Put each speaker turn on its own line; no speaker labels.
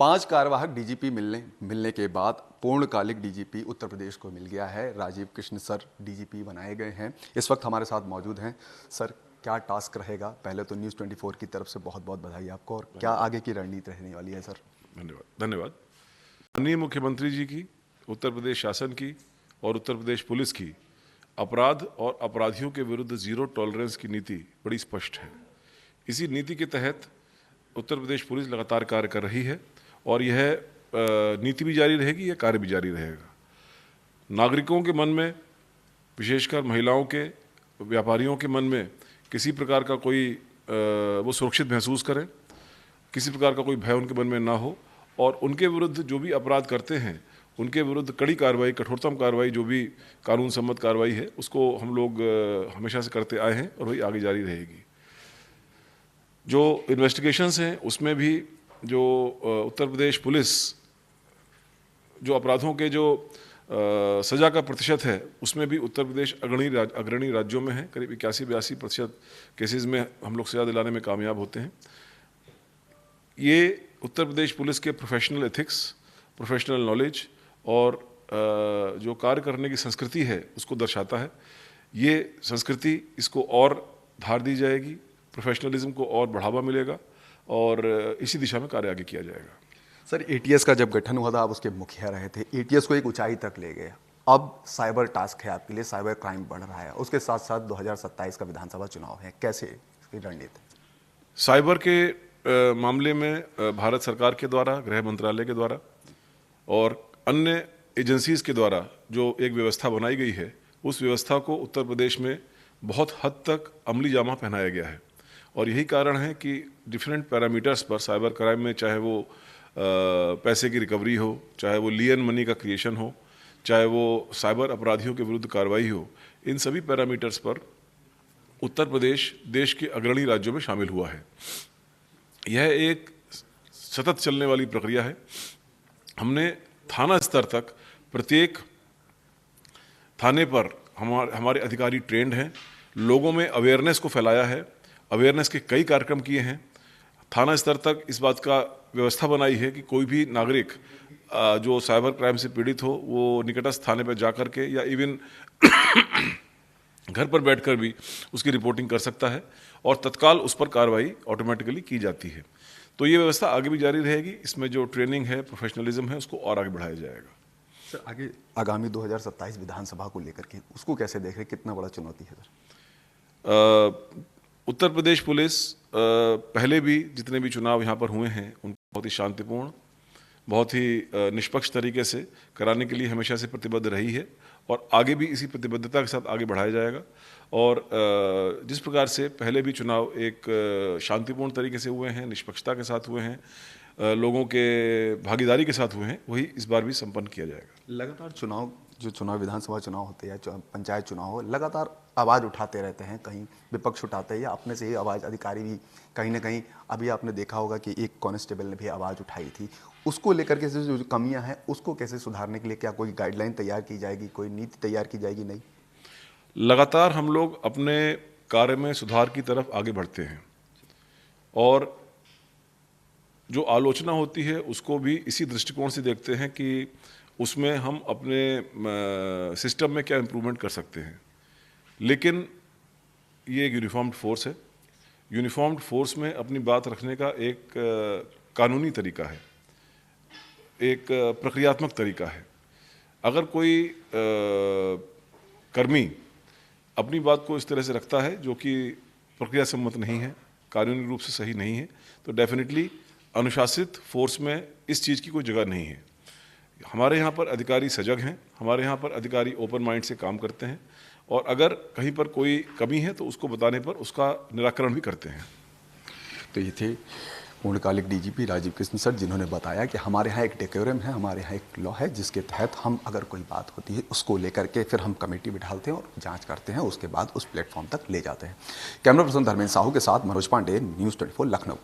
5 कार्यवाहक डीजीपी मिलने के बाद पूर्णकालिक डीजीपी उत्तर प्रदेश को मिल गया है। राजीव कृष्ण सर डीजीपी बनाए गए हैं। इस वक्त हमारे साथ मौजूद हैं। सर, क्या टास्क रहेगा? पहले तो न्यूज़ 24 की तरफ से बहुत बहुत बधाई आपको, और क्या आगे की रणनीति रहने वाली है सर?
धन्यवाद। माननीय मुख्यमंत्री जी की, उत्तर प्रदेश शासन की और उत्तर प्रदेश पुलिस की अपराध और अपराधियों के विरुद्ध जीरो टॉलरेंस की नीति बड़ी स्पष्ट है। इसी नीति के तहत उत्तर प्रदेश पुलिस लगातार कार्य कर रही है और यह नीति भी जारी रहेगी, यह कार्य भी जारी रहेगा। नागरिकों के मन में, विशेषकर महिलाओं के, व्यापारियों के मन में किसी प्रकार का कोई वो सुरक्षित महसूस करें, किसी प्रकार का कोई भय उनके मन में ना हो, और उनके विरुद्ध जो भी अपराध करते हैं उनके विरुद्ध कड़ी कार्रवाई, कठोरतम कार्रवाई, जो भी कानून सम्मत कार्रवाई है उसको हम लोग हमेशा से करते आए हैं और वही आगे जारी रहेगी। जो इन्वेस्टिगेशंस हैं उसमें भी जो उत्तर प्रदेश पुलिस जो अपराधों के जो सज़ा का प्रतिशत है उसमें भी उत्तर प्रदेश अग्रणी राज्यों में है। करीब 81-82% केसेस में हम लोग सज़ा दिलाने में कामयाब होते हैं। ये उत्तर प्रदेश पुलिस के प्रोफेशनल एथिक्स, प्रोफेशनल नॉलेज और जो कार्य करने की संस्कृति है उसको दर्शाता है। ये संस्कृति, इसको और धार दी जाएगी, प्रोफेशनलिज्म को और बढ़ावा मिलेगा और इसी दिशा में कार्य आगे किया जाएगा।
सर, एटीएस का जब गठन हुआ था आप उसके मुखिया रहे थे। एटीएस को एक ऊंचाई तक ले गए। अब साइबर टास्क है आपके लिए, साइबर क्राइम बढ़ रहा है, उसके साथ साथ 2027 का विधानसभा चुनाव है, कैसे इसकी रणनीति?
साइबर के मामले में भारत सरकार के द्वारा, गृह मंत्रालय के द्वारा और अन्य एजेंसीज के द्वारा जो एक व्यवस्था बनाई गई है, उस व्यवस्था को उत्तर प्रदेश में बहुत हद तक अमली जामा पहनाया गया है। और यही कारण है कि डिफरेंट पैरामीटर्स पर साइबर क्राइम में, चाहे वो पैसे की रिकवरी हो, चाहे वो लियन मनी का क्रिएशन हो, चाहे वो साइबर अपराधियों के विरुद्ध कार्रवाई हो, इन सभी पैरामीटर्स पर उत्तर प्रदेश देश के अग्रणी राज्यों में शामिल हुआ है। यह एक सतत चलने वाली प्रक्रिया है। हमने थाना स्तर तक प्रत्येक थाने पर हमारे अधिकारी ट्रेंड हैं, लोगों में अवेयरनेस को फैलाया है, अवेयरनेस के कई कार्यक्रम किए हैं। थाना स्तर तक इस बात का व्यवस्था बनाई है कि कोई भी नागरिक जो साइबर क्राइम से पीड़ित हो वो निकटस्थ थाने पर जा कर के या इवन घर पर बैठकर भी उसकी रिपोर्टिंग कर सकता है और तत्काल उस पर कार्रवाई ऑटोमेटिकली की जाती है। तो ये व्यवस्था आगे भी जारी रहेगी। इसमें जो ट्रेनिंग है, प्रोफेशनलिज्म है, उसको और आगे बढ़ाया जाएगा।
सर, आगे आगामी 2027 विधानसभा को लेकर के उसको कैसे देख रहे, कितना बड़ा चुनौती है सर?
उत्तर प्रदेश पुलिस पहले भी जितने भी चुनाव यहाँ पर हुए हैं उनको बहुत ही शांतिपूर्ण, बहुत ही निष्पक्ष तरीके से कराने के लिए हमेशा से प्रतिबद्ध रही है और आगे भी इसी प्रतिबद्धता के साथ आगे बढ़ाया जाएगा। और जिस प्रकार से पहले भी चुनाव एक शांतिपूर्ण तरीके से हुए हैं, निष्पक्षता के साथ हुए हैं, लोगों के भागीदारी के साथ हुए हैं, वही इस बार भी संपन्न किया जाएगा।
लगातार चुनाव विधानसभा चुनाव होते हैं या पंचायत चुनाव हो, लगातार आवाज़ उठाते रहते हैं। कहीं विपक्ष उठाते हैं या अपने से ही आवाज़, अधिकारी भी कहीं ना कहीं। अभी आपने देखा होगा कि एक कांस्टेबल ने भी आवाज़ उठाई थी। उसको लेकर के जो कमियां हैं उसको कैसे सुधारने के लिए क्या कोई गाइडलाइन तैयार की जाएगी, कोई नीति तैयार की जाएगी? नहीं,
लगातार हम लोग अपने कार्य में सुधार की तरफ आगे बढ़ते हैं और जो आलोचना होती है उसको भी इसी दृष्टिकोण से देखते हैं कि उसमें हम अपने सिस्टम में क्या इम्प्रूवमेंट कर सकते हैं। लेकिन ये एक यूनिफॉर्म्ड फोर्स है। यूनिफॉर्म्ड फोर्स में अपनी बात रखने का एक कानूनी तरीका है, एक प्रक्रियात्मक तरीका है। अगर कोई कर्मी अपनी बात को इस तरह से रखता है जो कि प्रक्रिया सम्मत नहीं है, कानूनी रूप से सही नहीं है, तो डेफिनेटली अनुशासित फोर्स में इस चीज़ की कोई जगह नहीं है। हमारे यहाँ पर अधिकारी सजग हैं, हमारे यहाँ पर अधिकारी ओपन माइंड से काम करते हैं और अगर कहीं पर कोई कमी है तो उसको बताने पर उसका निराकरण भी करते हैं।
तो ये थे पूर्णकालिक डीजीपी राजीव कृष्ण सर, जिन्होंने बताया कि हमारे यहाँ एक डेकोरम है, हमारे यहाँ एक लॉ है जिसके तहत हम अगर कोई बात होती है उसको लेकर के फिर हम कमेटी बिठाते हैं और जांच करते हैं, उसके बाद उस प्लेटफॉर्म तक ले जाते हैं। कैमरा पर्सन धर्मेंद्र साहू के साथ मनोज पांडे, न्यूज़ 24 लखनऊ।